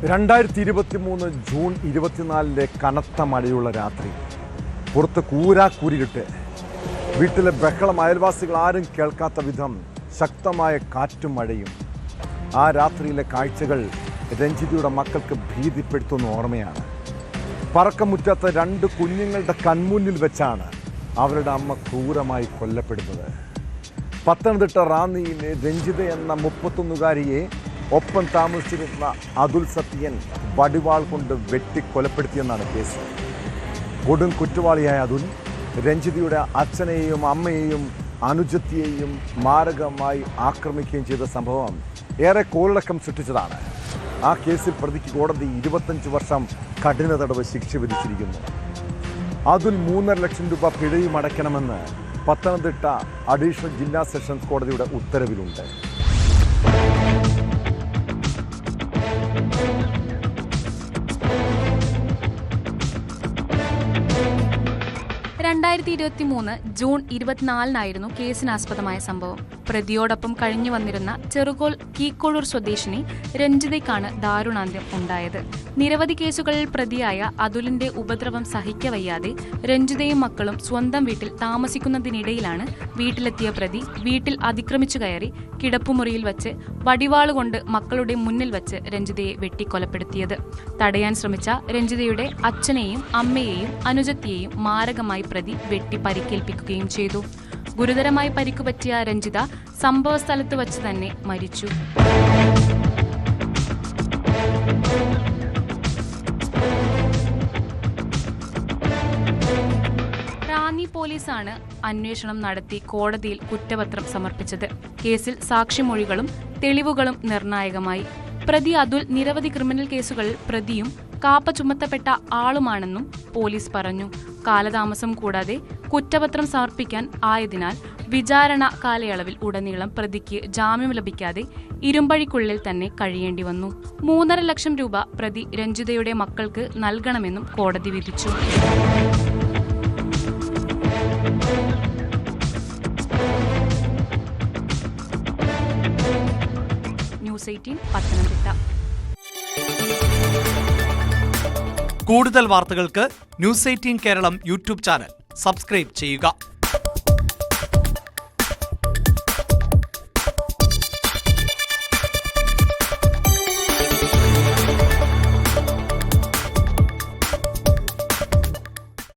2023 June 24 കനത്ത മഴയുള്ള രാത്രി. പുറത്ത് കൂരാക്കൂരിട്ട് വീട്ടിലെ ബഹളം അയൽവാസികൾ ആരും കേൾക്കാത്ത വിധം ശക്തമായ കാറ്റും മഴയും. ആ രാത്രിയിലെ കാഴ്ചകൾ രഞ്ജിതയുടെ മക്കൾക്ക് ഭീതിപ്പെടുത്തുന്ന ഓർമ്മയാണ്. പറക്കമുറ്റാത്ത 2 കുഞ്ഞുങ്ങളുടെ കൺമുന്നിൽ വെച്ചാണ് അവരുടെ അമ്മ ക്രൂരമായി കൊല്ലപ്പെടുന്നത്. പത്തനംതിട്ട റാന്നിയിലെ രഞ്ജിത എന്ന 31-കാരിയെ ഒപ്പം താമസിച്ചിരുന്ന അതുൽ സത്യൻ വടിവാൾ കൊണ്ട് വെട്ടിക്കൊലപ്പെടുത്തിയെന്നാണ് കേസ്. കൊടും കുറ്റവാളിയായ അതുൽ രഞ്ജിതയുടെ അച്ഛനെയും അമ്മയെയും അനുജത്തിയെയും മാരകമായി ആക്രമിക്കുകയും ചെയ്ത സംഭവം ഏറെ കോളിളക്കം സൃഷ്ടിച്ചതാണ്. ആ കേസിൽ പ്രതിക്ക് കോടതി 25 വർഷം കഠിന തടവ് ശിക്ഷ വിധിച്ചിരിക്കുന്നു. അതുൽ 3.5 ലക്ഷം രൂപ പിഴയും അടയ്ക്കണമെന്ന് പത്തനംതിട്ട അഡീഷണൽ ജില്ലാ സെഷൻസ് കോടതിയുടെ ഉത്തരവിലുണ്ട്. ജൂൺ 24 കേസിനാസ്പദമായ സംഭവം. പ്രതിയോടൊപ്പം കഴിഞ്ഞു വന്നിരുന്ന ചെറുകോൽ കീക്കോഴൂർ സ്വദേശിനി രഞ്ജിതയ്ക്കാണ് ദാരുണാന്ത്യം ഉണ്ടായത്. നിരവധി കേസുകളിൽ പ്രതിയായ അതുലിന്റെ ഉപദ്രവം സഹിക്കവയ്യാതെ രഞ്ജിതയും മക്കളും സ്വന്തം വീട്ടിൽ താമസിക്കുന്നതിനിടയിലാണ് വീട്ടിലെത്തിയ പ്രതി വീട്ടിൽ അതിക്രമിച്ചു കയറി കിടപ്പുമുറിയിൽ വച്ച് വടിവാളുകൊണ്ട് മക്കളുടെ മുന്നിൽ വച്ച് രഞ്ജിതയെ വെട്ടിക്കൊലപ്പെടുത്തിയത്. തടയാൻ ശ്രമിച്ച രഞ്ജിതയുടെ അച്ഛനെയും അമ്മയെയും അനുജത്തിയെയും മാരകമായി പ്രതി വെട്ടി പരിക്കേൽപ്പിക്കുകയും ചെയ്തു. ഗുരുതരമായി പരിക്കുപറ്റിയ രഞ്ജിത സംഭവ സ്ഥലത്ത് വച്ച് തന്നെ മരിച്ചു. റാന്നി പോലീസാണ് അന്വേഷണം നടത്തി കോടതിയിൽ കുറ്റപത്രം സമർപ്പിച്ചത്. കേസിൽ സാക്ഷിമൊഴികളും തെളിവുകളും നിർണായകമായി. പ്രതി അതുൽ നിരവധി ക്രിമിനൽ കേസുകളിൽ പ്രതിയും കാപ്പ ചുമത്തപ്പെട്ട ആളുമാണെന്നും പോലീസ് പറഞ്ഞു. കാലതാമസം കൂടാതെ കുറ്റപത്രം സമർപ്പിക്കാൻ ആയതിനാൽ വിചാരണ കാലയളവിൽ ഉടനീളം പ്രതിക്ക് ജാമ്യം ലഭിക്കാതെ ഇരുമ്പഴിക്കുള്ളിൽ തന്നെ കഴിയേണ്ടി വന്നു. 3.5 ലക്ഷം രൂപ പ്രതി രഞ്ജിതയുടെ മക്കൾക്ക് നൽകണമെന്നും കോടതി വിധിച്ചു. ന്യൂസ് 18 പത്തനംതിട്ട. കൂടുതൽ വാർത്തകൾക്ക് news 18 Keralam YouTube channel subscribe ചെയ്യുക.